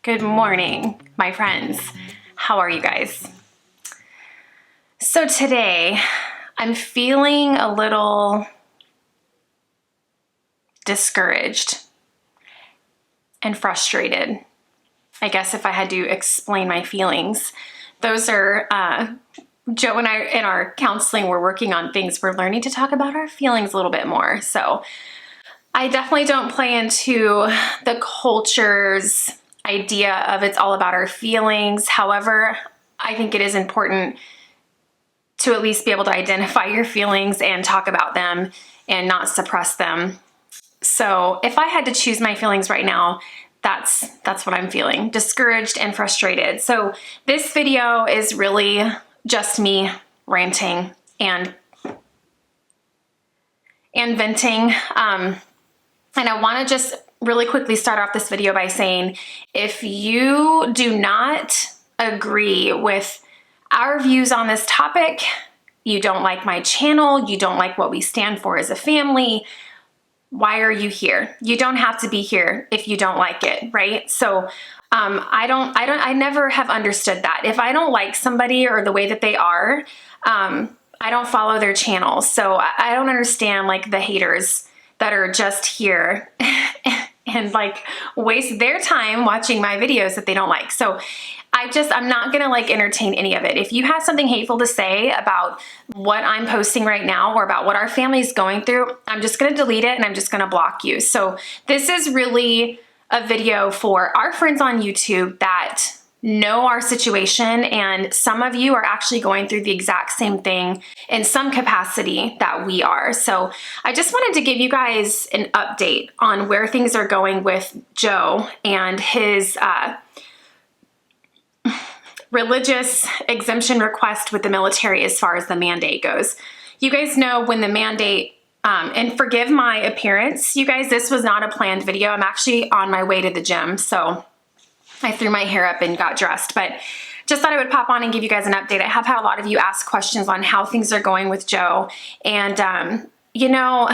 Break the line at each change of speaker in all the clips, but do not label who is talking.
Good morning, my friends. How are you guys? So today, I'm feeling a little discouraged and frustrated. I guess if I had to explain my feelings, those are, Joe and I in our counseling, we're working on things. We're learning to talk about our feelings a little bit more. So I definitely don't play into the culture's idea of it's all about our feelings. However, I think it is important to at least be able to identify your feelings and talk about them and not suppress them. So if I had to choose my feelings right now, that's what I'm feeling, discouraged and frustrated. So this video is really just me ranting and venting. And I want to just really quickly start off this video by saying, if you do not agree with our views on this topic, you don't like my channel, you don't like what we stand for as a family, why are you here? You don't have to be here if you don't like it, right? So I never have understood that. If I don't like somebody or the way that they are, I don't follow their channel. So I don't understand like the haters that are just here and like waste their time watching my videos that they don't like. So I'm not gonna like entertain any of it. If you have something hateful to say about what I'm posting right now or about what our family is going through, I'm just gonna delete it and I'm just gonna block you. So this is really a video for our friends on YouTube that know our situation, and some of you are actually going through the exact same thing in some capacity that we are. So I just wanted to give you guys an update on where things are going with Joe and his religious exemption request with the military as far as the mandate goes. You guys know when the mandate, and forgive my appearance, you guys, this was not a planned video. I'm actually on my way to the gym, so I threw my hair up and got dressed, but just thought I would pop on and give you guys an update. I have had a lot of you ask questions on how things are going with Joe, and you know,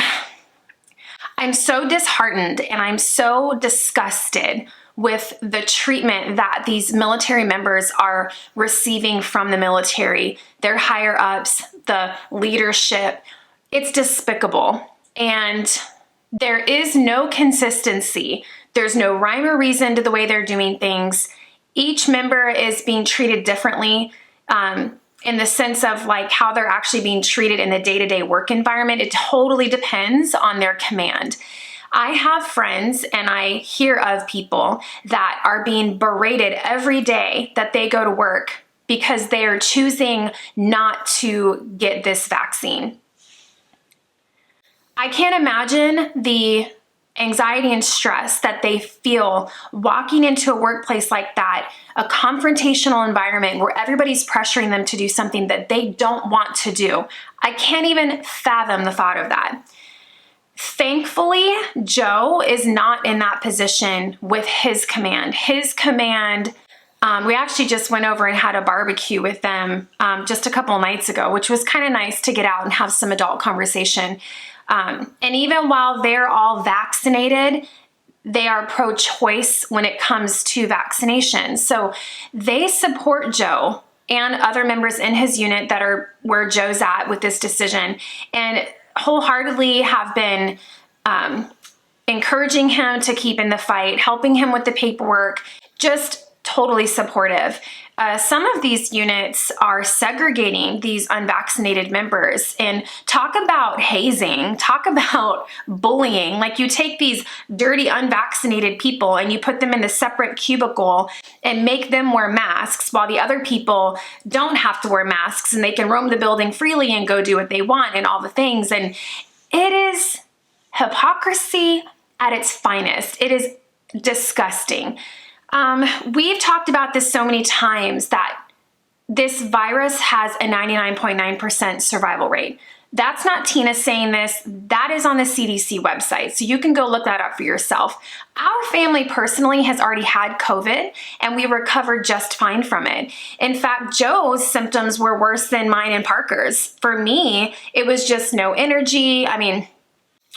I'm so disheartened and I'm so disgusted with the treatment that these military members are receiving from the military, their higher ups, the leadership. It's despicable, and there is no consistency. There's no rhyme or reason to the way they're doing things. Each member is being treated differently in the sense of like how they're actually being treated in the day-to-day work environment. It totally depends on their command. I have friends and I hear of people that are being berated every day that they go to work because they are choosing not to get this vaccine. I can't imagine the anxiety and stress that they feel walking into a workplace like that, a confrontational environment where everybody's pressuring them to do something that they don't want to do. I can't even fathom the thought of that. Thankfully, Joe is not in that position with his command. His command, we actually just went over and had a barbecue with them just a couple nights ago, which was kind of nice to get out and have some adult conversation. And even while they're all vaccinated, they are pro-choice when it comes to vaccination. So they support Joe and other members in his unit that are where Joe's at with this decision, and wholeheartedly have been encouraging him to keep in the fight, helping him with the paperwork, just totally supportive. Some of these units are segregating these unvaccinated members, and talk about hazing, talk about bullying. Like, you take these dirty unvaccinated people and you put them in a separate cubicle and make them wear masks while the other people don't have to wear masks and they can roam the building freely and go do what they want and all the things. And it is hypocrisy at its finest. It is disgusting. We've talked about this so many times that this virus has a 99.9% survival rate. That's not Tina saying this. That is on the CDC website, so you can go look that up for yourself. Our family personally has already had COVID, and we recovered just fine from it. In fact, Joe's symptoms were worse than mine and Parker's. For me, it was just no energy. I mean,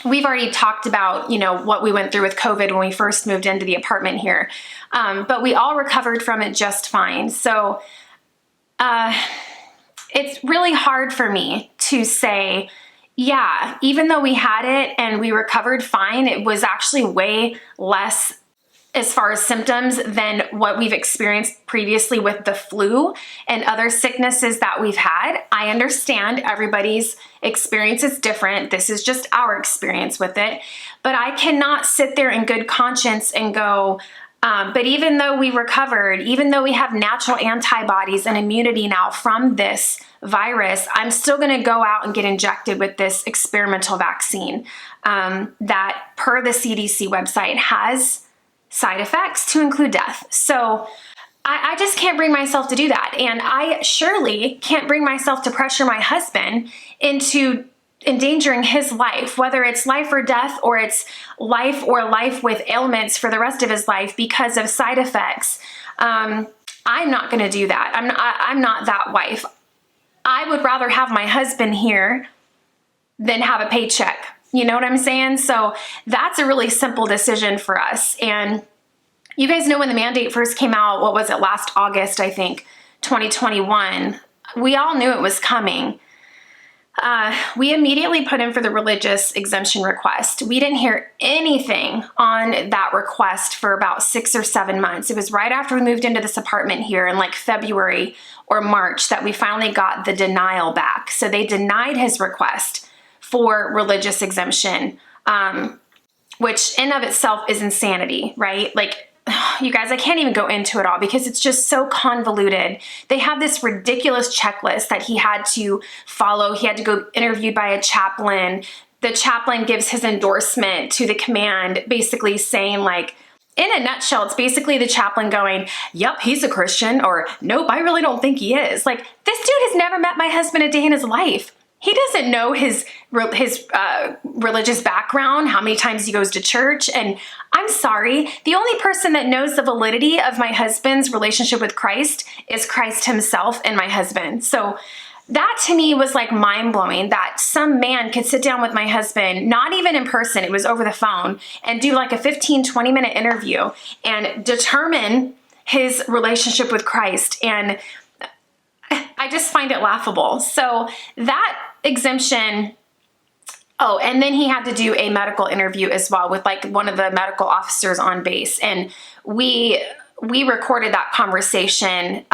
we've already talked about, what we went through with COVID when we first moved into the apartment here. But we all recovered from it just fine. So it's really hard for me to say, yeah, even though we had it and we recovered fine, it was actually way less as far as symptoms than what we've experienced previously with the flu and other sicknesses that we've had. I understand everybody's experience is different. This is just our experience with it. But I cannot sit there in good conscience and go, but even though we recovered, even though we have natural antibodies and immunity now from this virus, I'm still going to go out and get injected with this experimental vaccine that, per the CDC website, has side effects to include death. So I just can't bring myself to do that. And I surely can't bring myself to pressure my husband into endangering his life, whether it's life or death, or it's life or life with ailments for the rest of his life because of side effects. I'm not going to do that. I'm not that wife. I would rather have my husband here than have a paycheck. You know what I'm saying? So that's a really simple decision for us. And you guys know when the mandate first came out, what was it, last August, I think, 2021, we all knew it was coming. We immediately put in for the religious exemption request. We didn't hear anything on that request for about 6 or 7 months. It was right after we moved into this apartment here in like February or March that we finally got the denial back. So they denied his request for religious exemption, which in of itself is insanity, right? Like, you guys, I can't even go into it all because it's just so convoluted. They have this ridiculous checklist that he had to follow. He had to go interviewed by a chaplain. The chaplain gives his endorsement to the command, basically saying, like, in a nutshell, it's basically the chaplain going, yep, he's a Christian, or nope, I really don't think he is. Like, this dude has never met my husband a day in his life. He doesn't know his religious background, how many times he goes to church. And I'm sorry, the only person that knows the validity of my husband's relationship with Christ is Christ himself and my husband. So that to me was like mind-blowing, that some man could sit down with my husband, not even in person, it was over the phone, and do like a 15-20 minute interview and determine his relationship with Christ. And I just find it laughable. So that exemption, oh, and then he had to do a medical interview as well with like one of the medical officers on base. And we recorded that conversation,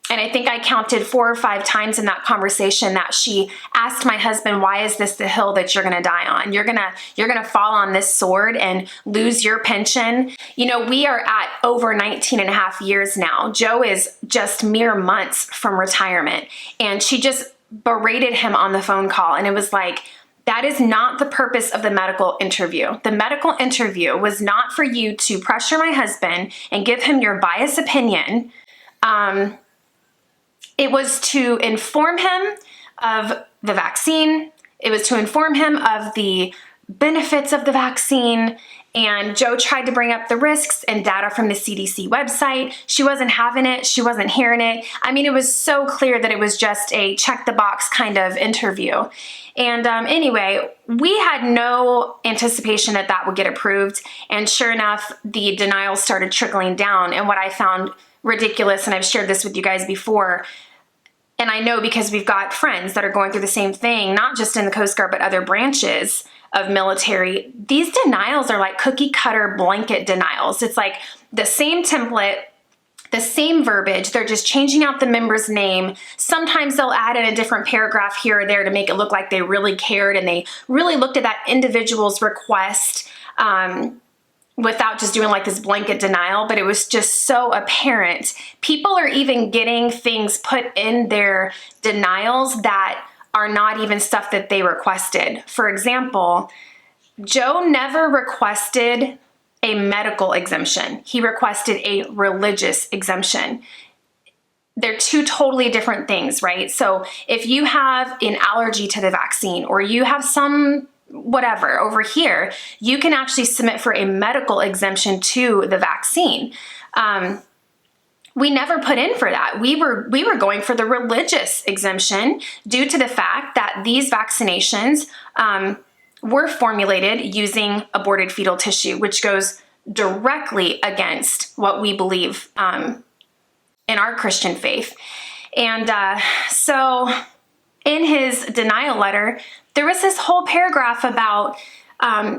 and I think I counted 4 or 5 times in that conversation that she asked my husband, why is this the hill that you're going to die on? You're going to fall on this sword and lose your pension. You know, we are at over 19 and a half years now. Joe is just mere months from retirement. And she just berated him on the phone call. And it was like, that is not the purpose of the medical interview. The medical interview was not for you to pressure my husband and give him your biased opinion. It was to inform him of the vaccine. It was to inform him of the benefits of the vaccine. And Joe tried to bring up the risks and data from the CDC website. She wasn't having it. She wasn't hearing it. I mean, it was so clear that it was just a check the box kind of interview. And anyway, we had no anticipation that that would get approved. And sure enough, the denials started trickling down. And what I found ridiculous, and I've shared this with you guys before, and I know because we've got friends that are going through the same thing, not just in the Coast Guard, but other branches of military, these denials are like cookie cutter blanket denials. It's like the same template, the same verbiage. They're just changing out the member's name. Sometimes they'll add in a different paragraph here or there to make it look like they really cared and they really looked at that individual's request, without just doing like this blanket denial. But it was just so apparent. People are even getting things put in their denials that are not even stuff that they requested. For example, Joe never requested a medical exemption. He requested a religious exemption. They're two totally different things, right? So if you have an allergy to the vaccine or you have some whatever over here, you can actually submit for a medical exemption to the vaccine. We never put in for that. We were going for the religious exemption due to the fact that these vaccinations were formulated using aborted fetal tissue, which goes directly against what we believe in our Christian faith. And so in his denial letter, there was this whole paragraph about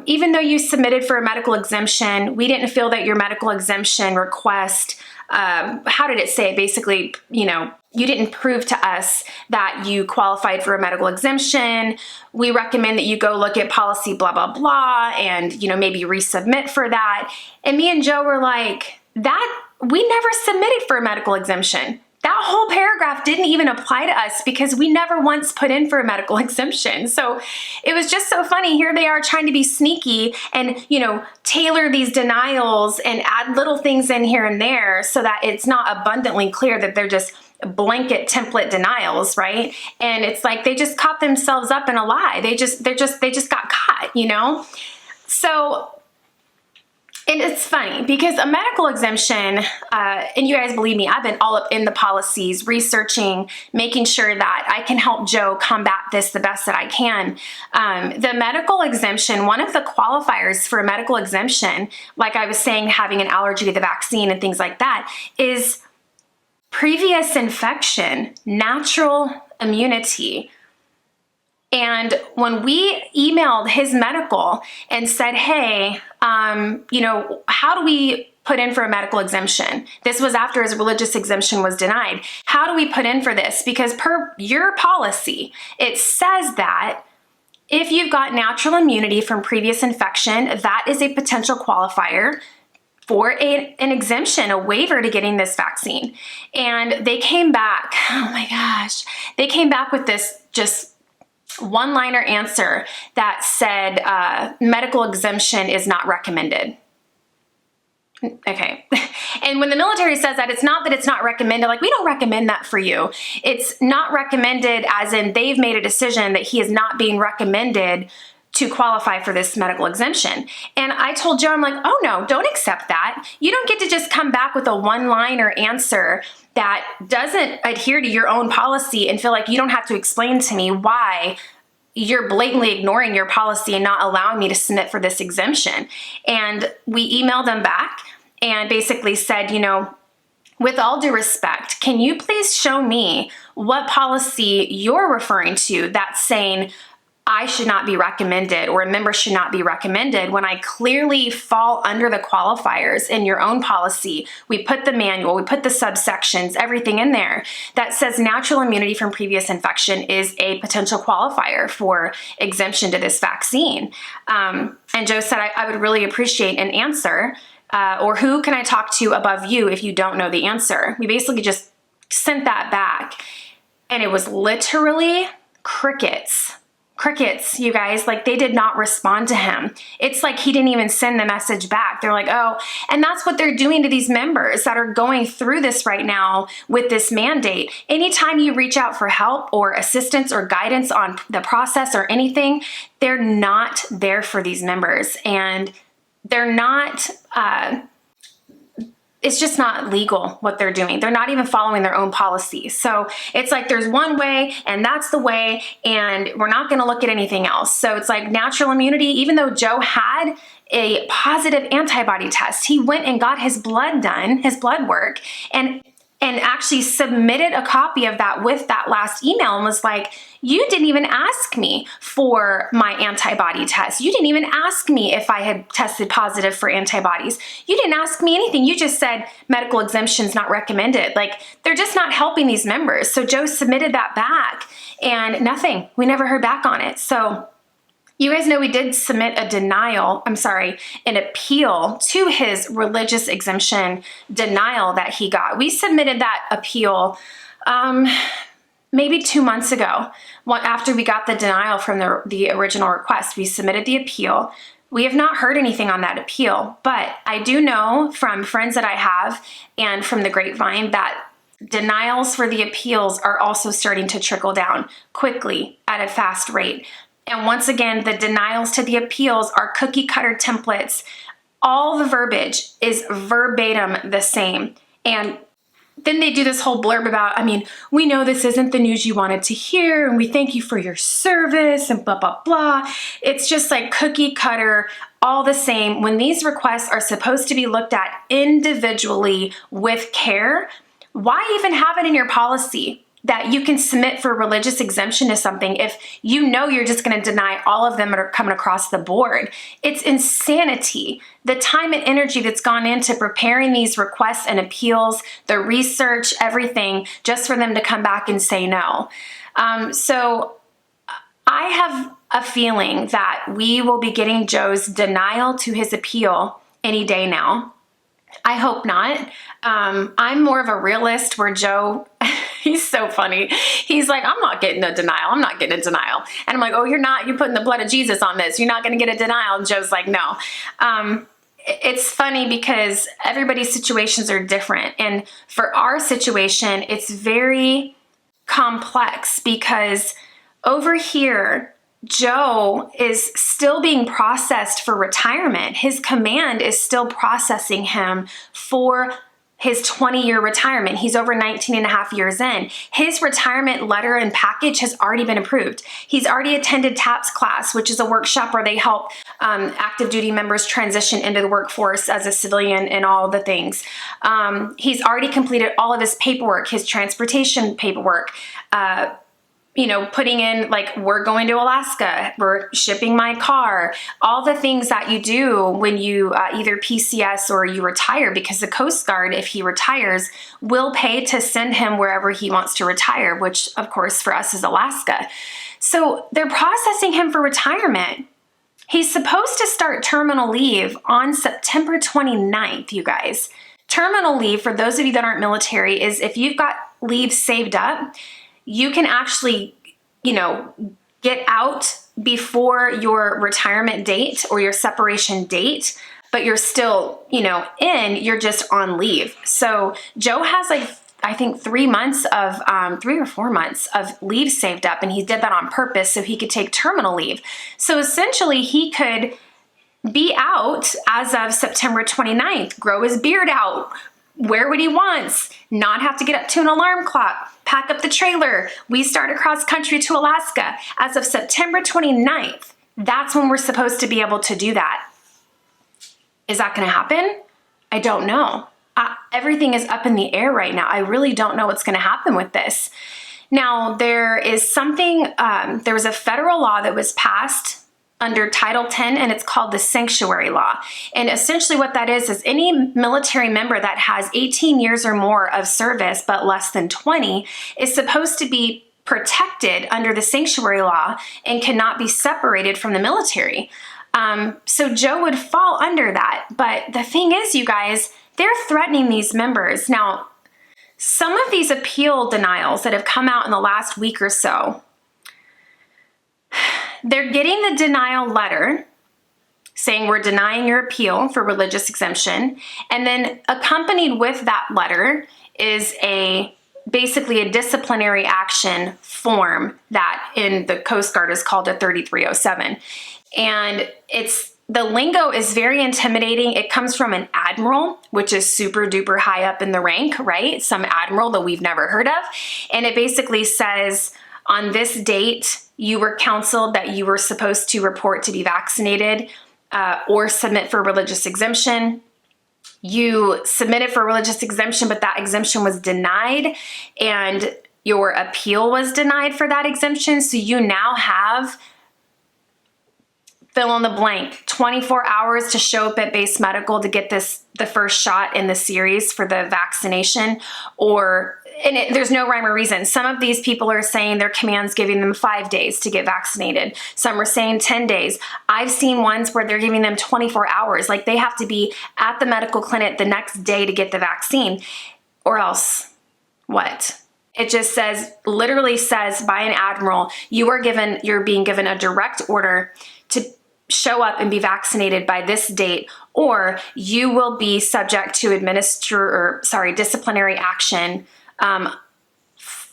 even though you submitted for a medical exemption, we didn't feel that your medical exemption request, how did it say it? Basically, you didn't prove to us that you qualified for a medical exemption. We recommend that you go look at policy blah, blah, blah, and, maybe resubmit for that. And me and Joe were like, we never submitted for a medical exemption. That whole paragraph didn't even apply to us because we never once put in for a medical exemption. So it was just so funny. Here they are trying to be sneaky and, tailor these denials and add little things in here and there so that it's not abundantly clear that they're just blanket template denials, right? And it's like they just caught themselves up in a lie. They just got caught, So, and it's funny because a medical exemption, and you guys believe me, I've been all up in the policies, researching, making sure that I can help Joe combat this the best that I can. The medical exemption, one of the qualifiers for a medical exemption, like I was saying, having an allergy to the vaccine and things like that, is previous infection, natural immunity. And when we emailed his medical and said, hey, how do we put in for a medical exemption? This was after his religious exemption was denied. How do we put in for this? Because per your policy, it says that if you've got natural immunity from previous infection, that is a potential qualifier for an exemption, a waiver to getting this vaccine. And they came back, oh my gosh, they came back with this just one-liner answer that said medical exemption is not recommended. Okay. And when the military says that, it's not recommended. Like, we don't recommend that for you. It's not recommended as in they've made a decision that he is not being recommended to qualify for this medical exemption. And I told Joe, I'm like, oh no, don't accept that. You don't get to just come back with a one-liner answer that doesn't adhere to your own policy and feel like you don't have to explain to me why you're blatantly ignoring your policy and not allowing me to submit for this exemption. And we emailed them back and basically said, with all due respect, can you please show me what policy you're referring to that's saying I should not be recommended or a member should not be recommended when I clearly fall under the qualifiers in your own policy. We put the manual, we put the subsections, everything in there that says natural immunity from previous infection is a potential qualifier for exemption to this vaccine. And Joe said, I would really appreciate an answer, or who can I talk to above you if you don't know the answer? We basically just sent that back and it was literally crickets. Crickets, you guys. Like, they did not respond to him. It's like he didn't even send the message back. They're like, oh, and that's what they're doing to these members that are going through this right now with this mandate. Anytime you reach out for help or assistance or guidance on the process or anything, they're not there for these members. And they're not, it's just not legal what they're doing. They're not even following their own policy. So it's like there's one way and that's the way, and we're not going to look at anything else. So it's like natural immunity, even though Joe had a positive antibody test, he went and got his blood done, his blood work, and actually submitted a copy of that with that last email and was like, you didn't even ask me for my antibody test. You didn't even ask me if I had tested positive for antibodies. You didn't ask me anything. You just said medical exemptions not recommended. Like, they're just not helping these members. So Joe submitted that back and nothing. We never heard back on it. So you guys know we did submit an appeal to his religious exemption denial that he got. We submitted that appeal maybe 2 months ago. After we got the denial from the original request, we submitted the appeal. We have not heard anything on that appeal, but I do know from friends that I have and from the grapevine that denials for the appeals are also starting to trickle down quickly at a fast rate. And once again, the denials to the appeals are cookie cutter templates. All the verbiage is verbatim the same. And then they do this whole blurb about, we know this isn't the news you wanted to hear, and we thank you for your service, and blah, blah, blah. It's just like cookie cutter, all the same. When these requests are supposed to be looked at individually with care, why even have it in your policy that you can submit for religious exemption to something if you know you're just going to deny all of them that are coming across the board? It's insanity. The time and energy that's gone into preparing these requests and appeals, the research, everything, just for them to come back and say no. So I have a feeling that we will be getting Joe's denial to his appeal any day now. I hope not. I'm more of a realist where Joe, he's so funny. He's like, I'm not getting a denial. I'm not getting a denial. And I'm like, oh, you're not? You're putting the blood of Jesus on this. You're not going to get a denial. And Joe's like, no. It's funny because everybody's situations are different. And for our situation, it's very complex because over here, Joe is still being processed for retirement. His command is still processing him for his 20-year retirement. He's over 19 and a half years in. His retirement letter and package has already been approved. He's already attended TOUPS class, which is a workshop where they help active duty members transition into the workforce as a civilian and all the things. He's already completed all of his paperwork, his transportation paperwork, putting in, like, we're going to Alaska, we're shipping my car, all the things that you do when you either PCS or you retire, because the Coast Guard, if he retires, will pay to send him wherever he wants to retire, which of course for us is Alaska. So they're processing him for retirement. He's supposed to start terminal leave on September 29th, you guys. Terminal leave, for those of you that aren't military, is if you've got leave saved up, you can actually, get out before your retirement date or your separation date, but you're still, you're just on leave. So Joe has I think 3 or 4 months of leave saved up, and he did that on purpose so he could take terminal leave. So essentially he could be out as of September 29th, grow his beard out, wear what he wants, not have to get up to an alarm clock, pack up the trailer. We start across country to Alaska. As of September 29th, that's when we're supposed to be able to do that. Is that going to happen? I don't know. Everything is up in the air right now. I really don't know what's going to happen with this. Now, there is something, there was a federal law that was passed under Title 10, and it's called the Sanctuary Law. And essentially what that is any military member that has 18 years or more of service, but less than 20, is supposed to be protected under the Sanctuary Law and cannot be separated from the military. So Joe would fall under that. But the thing is, you guys, they're threatening these members. Now, some of these appeal denials that have come out in the last week or so, they're getting the denial letter saying we're denying your appeal for religious exemption. And then accompanied with that letter is basically a disciplinary action form that in the Coast Guard is called a 3307. And the lingo is very intimidating. It comes from an admiral, which is super duper high up in the rank, right? Some admiral that we've never heard of. And it basically says, on this date, you were counseled that you were supposed to report to be vaccinated or submit for religious exemption. You submitted for religious exemption, but that exemption was denied, and your appeal was denied for that exemption. So you now have, fill in the blank, 24 hours to show up at base medical to get the first shot in the series for the vaccination, there's no rhyme or reason. Some of these people are saying their command's giving them 5 days to get vaccinated. Some are saying 10 days. I've seen ones where they're giving them 24 hours. Like they have to be at the medical clinic the next day to get the vaccine, or else what? It just literally says by an admiral, you're being given a direct order to show up and be vaccinated by this date, or you will be subject to disciplinary action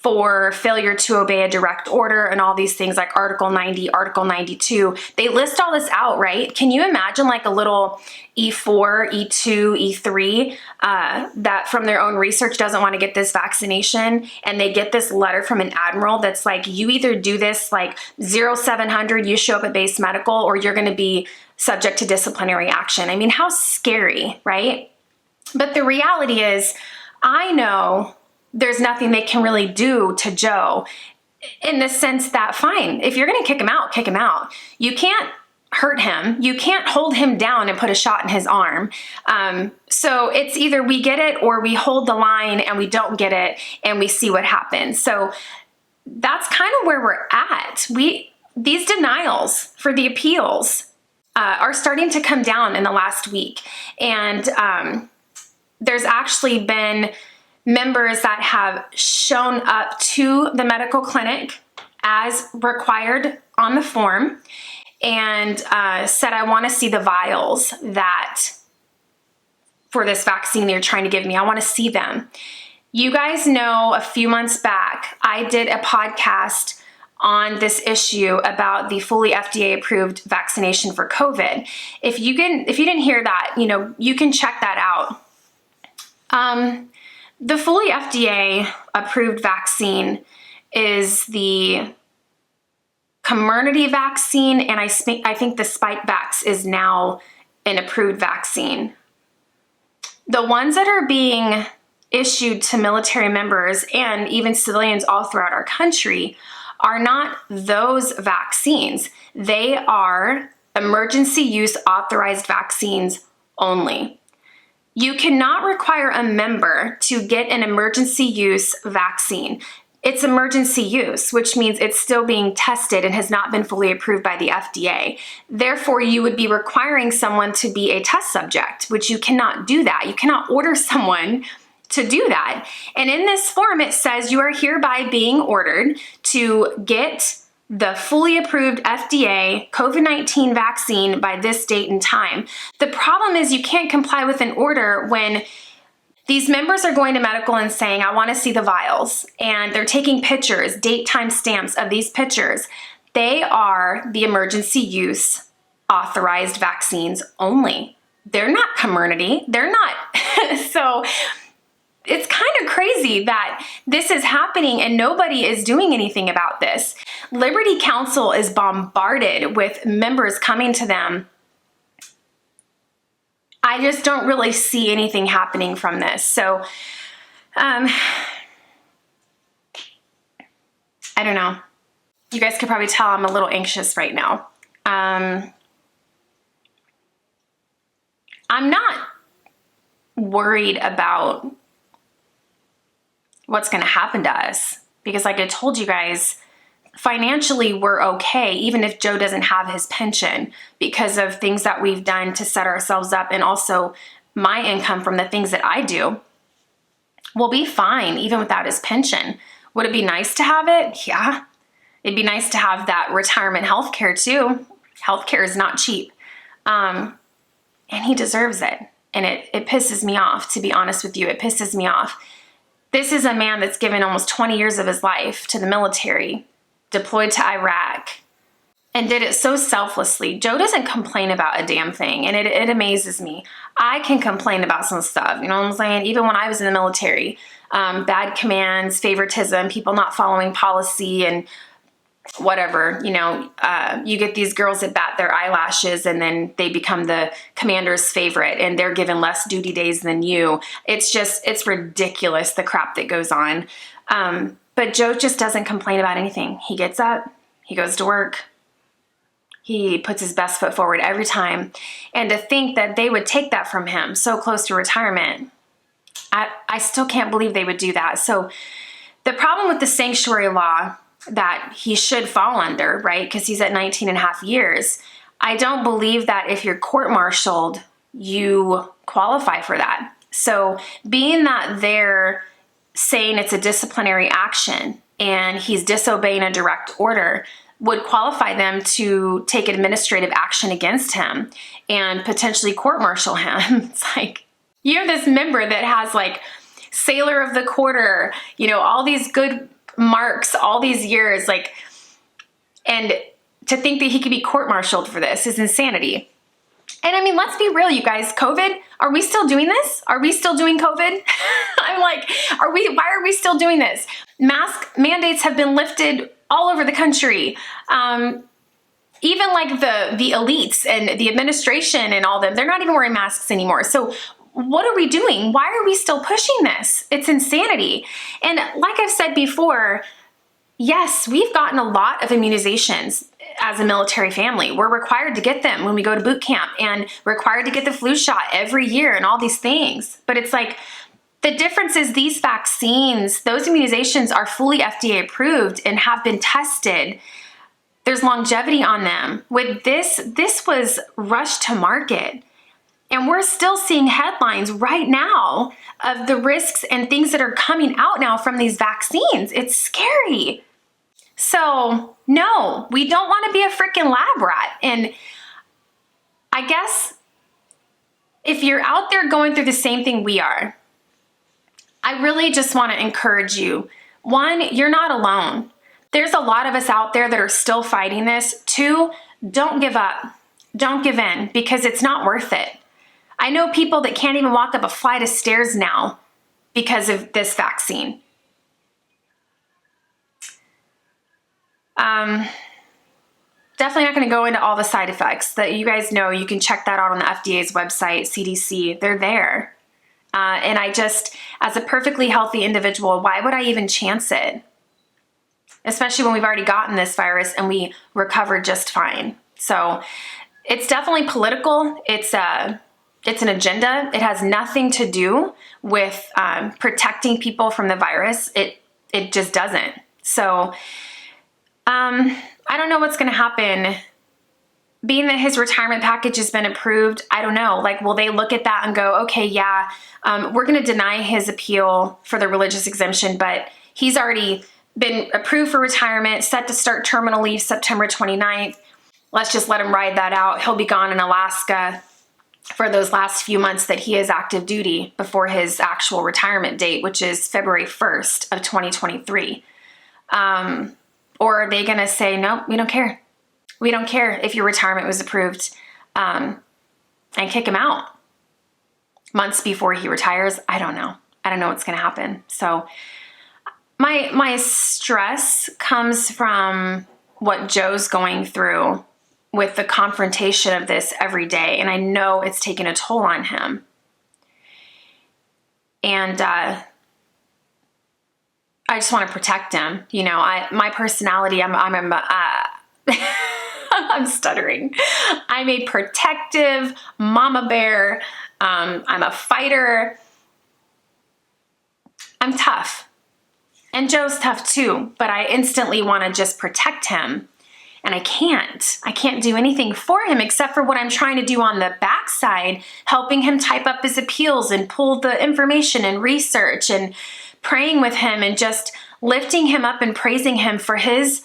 for failure to obey a direct order and all these things like Article 90, Article 92. They list all this out, right? Can you imagine like a little E4, E2, E3 that from their own research doesn't want to get this vaccination, and they get this letter from an admiral that's like, you either do this like 0700, you show up at base medical, or you're going to be subject to disciplinary action. I mean, how scary, right? But the reality is, I know there's nothing they can really do to Joe, in the sense that, fine, if you're going to kick him out, kick him out. You can't hurt him. You can't hold him down and put a shot in his arm. So it's either we get it or we hold the line and we don't get it and we see what happens. So that's kind of where we're at. These denials for the appeals are starting to come down in the last week. And there's actually been members that have shown up to the medical clinic as required on the form and said, I want to see the vials that for this vaccine they're trying to give me. I want to see them. You guys know a few months back, I did a podcast on this issue about the fully FDA approved vaccination for COVID. If you didn't hear that, you can check that out. The fully FDA approved vaccine is the Comirnaty vaccine, and I think the Spikevax is now an approved vaccine. The ones that are being issued to military members and even civilians all throughout our country are not those vaccines. They are emergency use authorized vaccines only. You cannot require a member to get an emergency use vaccine. It's emergency use, which means it's still being tested and has not been fully approved by the FDA. Therefore, you would be requiring someone to be a test subject, which you cannot do that. You cannot order someone to do that. And in this form, it says you are hereby being ordered to get the fully approved FDA COVID-19 vaccine by this date and time. The problem is you can't comply with an order when these members are going to medical and saying, I want to see the vials, and they're taking pictures, date, time stamps of these pictures. They are the emergency use authorized vaccines only. They're not Comirnaty. They're not. So it's kind of crazy that this is happening and nobody is doing anything about this. Liberty Counsel is bombarded with members coming to them. I just don't really see anything happening from this. So, I don't know. You guys could probably tell I'm a little anxious right now. I'm not worried about what's going to happen to us, because like I told you guys, financially we're okay, even if Joe doesn't have his pension, because of things that we've done to set ourselves up, and also my income from the things that I do. We'll be fine even without his pension. Would it be nice to have it? Yeah. It'd be nice to have that retirement health care too. Healthcare is not cheap. And he deserves it. And it pisses me off, to be honest with you. It pisses me off. This is a man that's given almost 20 years of his life to the military, deployed to Iraq, and did it so selflessly. Joe doesn't complain about a damn thing, and it amazes me. I can complain about some stuff, you know what I'm saying? Even when I was in the military, bad commands, favoritism, people not following policy, and whatever, you get these girls that bat their eyelashes and then they become the commander's favorite and they're given less duty days than you. It's ridiculous, the crap that goes on. But Joe just doesn't complain about anything. He gets up, he goes to work, he puts his best foot forward every time. And to think that they would take that from him so close to retirement, I still can't believe they would do that. So the problem with the sanctuary law that he should fall under, right, because he's at 19 and a half years, I don't believe that if you're court-martialed, you qualify for that. So being that they're saying it's a disciplinary action and he's disobeying a direct order would qualify them to take administrative action against him and potentially court-martial him. It's like, you have this member that has like Sailor of the Quarter, all these good marks all these years, like, and to think that he could be court-martialed for this is insanity. And I mean, let's be real, you guys, COVID, are we still doing this? Are we still doing COVID? I'm like, why are we still doing this? Mask mandates have been lifted all over the country. Even like the elites and the administration and all them, they're not even wearing masks anymore. So what are we doing? Why are we still pushing this? It's insanity. And like I've said before, yes, we've gotten a lot of immunizations as a military family. We're required to get them when we go to boot camp and required to get the flu shot every year and all these things. But it's like, the difference is these vaccines, those immunizations are fully FDA approved and have been tested. There's longevity on them. With this was rushed to market. And we're still seeing headlines right now of the risks and things that are coming out now from these vaccines. It's scary. So no, we don't want to be a freaking lab rat. And I guess if you're out there going through the same thing we are, I really just want to encourage you. One, you're not alone. There's a lot of us out there that are still fighting this. Two, don't give up. Don't give in, because it's not worth it. I know people that can't even walk up a flight of stairs now because of this vaccine. Definitely not going to go into all the side effects that you guys know. You can check that out on the FDA's website, CDC. They're there. And I just, as a perfectly healthy individual, why would I even chance it? Especially when we've already gotten this virus and we recovered just fine. So it's definitely political. It's an agenda. It has nothing to do with protecting people from the virus. It just doesn't. So I don't know what's going to happen. Being that his retirement package has been approved, I don't know. Like, will they look at that and go, okay, yeah, we're going to deny his appeal for the religious exemption, but he's already been approved for retirement, set to start terminal leave September 29th. Let's just let him ride that out. He'll be gone in Alaska for those last few months that he is active duty before his actual retirement date, which is February 1st of 2023. Or are they going to say, no, we don't care. We don't care if your retirement was approved, and kick him out months before he retires? I don't know. I don't know what's going to happen. So my stress comes from what Joe's going through with the confrontation of this every day. And I know it's taken a toll on him. And I just want to protect him. You know, my personality, I'm stuttering. I'm a protective mama bear. I'm a fighter. I'm tough. And Joe's tough too, but I instantly want to just protect him. And I can't do anything for him except for what I'm trying to do on the backside, helping him type up his appeals and pull the information and research and praying with him and just lifting him up and praising him for his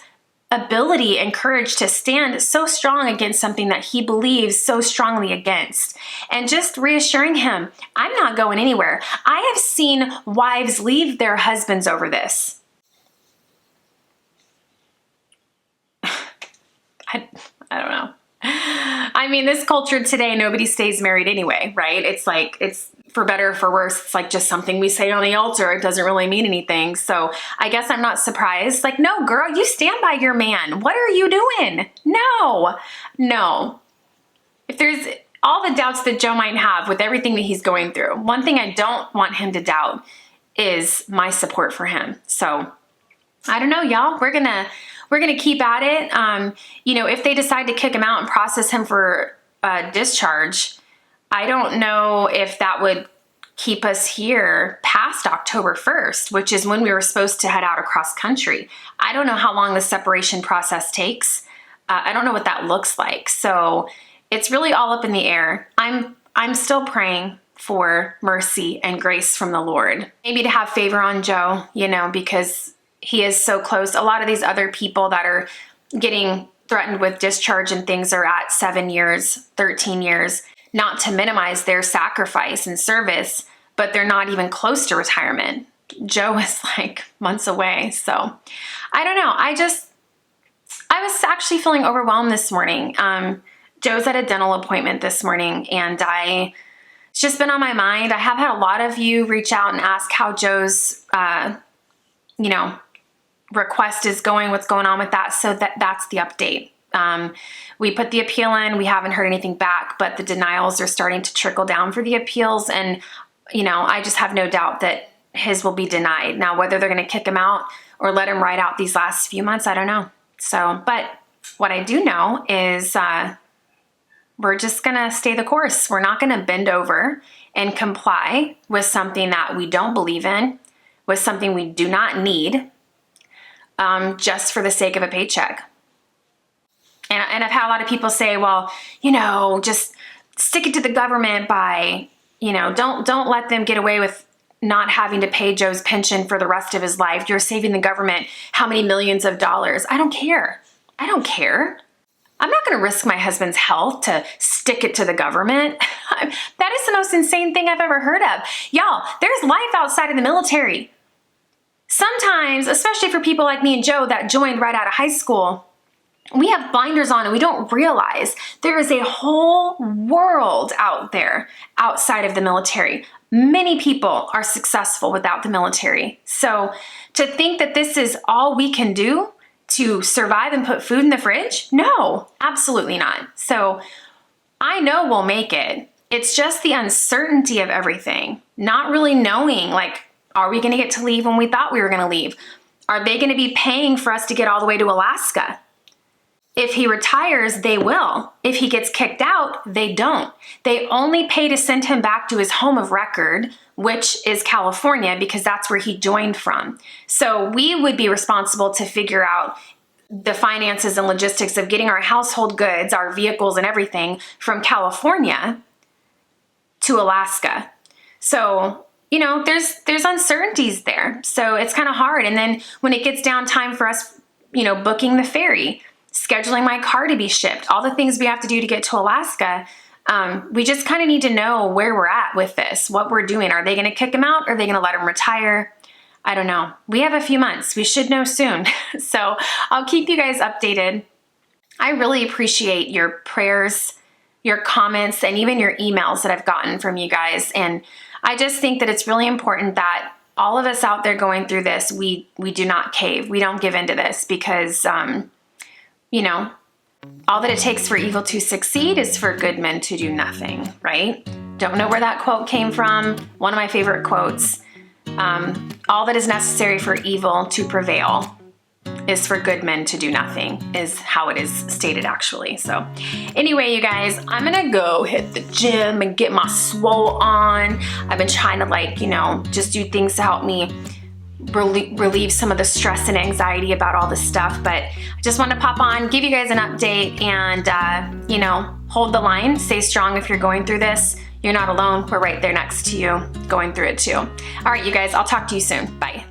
ability and courage to stand so strong against something that he believes so strongly against. And just reassuring him, I'm not going anywhere. I have seen wives leave their husbands over this. I don't know. I mean, this culture today, nobody stays married anyway, right? It's like, it's for better or for worse. It's like just something we say on the altar. It doesn't really mean anything. So I guess I'm not surprised. Like, no, girl, you stand by your man. What are you doing? No. If there's all the doubts that Joe might have with everything that he's going through, one thing I don't want him to doubt is my support for him. So I don't know, y'all. We're gonna keep at it. You know, if they decide to kick him out and process him for discharge, I don't know if that would keep us here past October 1st, which is when we were supposed to head out across country. I don't know how long the separation process takes. I don't know what that looks like. So it's really all up in the air. I'm still praying for mercy and grace from the Lord. Maybe to have favor on Joe, you know, because he is so close. A lot of these other people that are getting threatened with discharge and things are at 7 years, 13 years, not to minimize their sacrifice and service, but they're not even close to retirement. Joe is like months away. So I don't know. I was actually feeling overwhelmed this morning. Joe's at a dental appointment this morning, and it's just been on my mind. I have had a lot of you reach out and ask how Joe's, request is going, what's going on with that. So that's the update. We put the appeal in, we haven't heard anything back, but the denials are starting to trickle down for the appeals. And, I just have no doubt that his will be denied. Now, whether they're going to kick him out or let him ride out these last few months, I don't know. So, but what I do know is, we're just going to stay the course. We're not going to bend over and comply with something that we don't believe in, with something we do not need, just for the sake of a paycheck. And I've had a lot of people say, well, just stick it to the government by, don't let them get away with not having to pay Joe's pension for the rest of his life. You're saving the government how many millions of dollars? I don't care. I'm not going to risk my husband's health to stick it to the government. That is the most insane thing I've ever heard of. Y'all, there's life outside of the military. Sometimes, especially for people like me and Joe that joined right out of high school, we have blinders on and we don't realize there is a whole world out there outside of the military. Many people are successful without the military. So to think that this is all we can do to survive and put food in the fridge? No, absolutely not. So I know we'll make it. It's just the uncertainty of everything, not really knowing, like, are we going to get to leave when we thought we were going to leave? Are they going to be paying for us to get all the way to Alaska? If he retires, they will. If he gets kicked out, they don't. They only pay to send him back to his home of record, which is California, because that's where he joined from. So we would be responsible to figure out the finances and logistics of getting our household goods, our vehicles and everything from California to Alaska. So, there's uncertainties there. So it's kind of hard. And then when it gets down time for us, booking the ferry, scheduling my car to be shipped, all the things we have to do to get to Alaska, we just kind of need to know where we're at with this, what we're doing. Are they going to kick him out? Are they going to let him retire? I don't know. We have a few months. We should know soon. So I'll keep you guys updated. I really appreciate your prayers, your comments, and even your emails that I've gotten from you guys. And I just think that it's really important that all of us out there going through this, we do not cave. We don't give into this because, all that it takes for evil to succeed is for good men to do nothing, right? Don't know where that quote came from. One of my favorite quotes. All that is necessary for evil to prevail is for good men to do nothing, is how it is stated actually. So anyway, you guys, I'm gonna go hit the gym and get my swole on. I've been trying to just do things to help me relieve some of the stress and anxiety about all this stuff, but I just wanted to pop on, give you guys an update, and hold the line, stay strong if you're going through this. You're not alone. We're right there next to you going through it too. All right, you guys, I'll talk to you soon. Bye.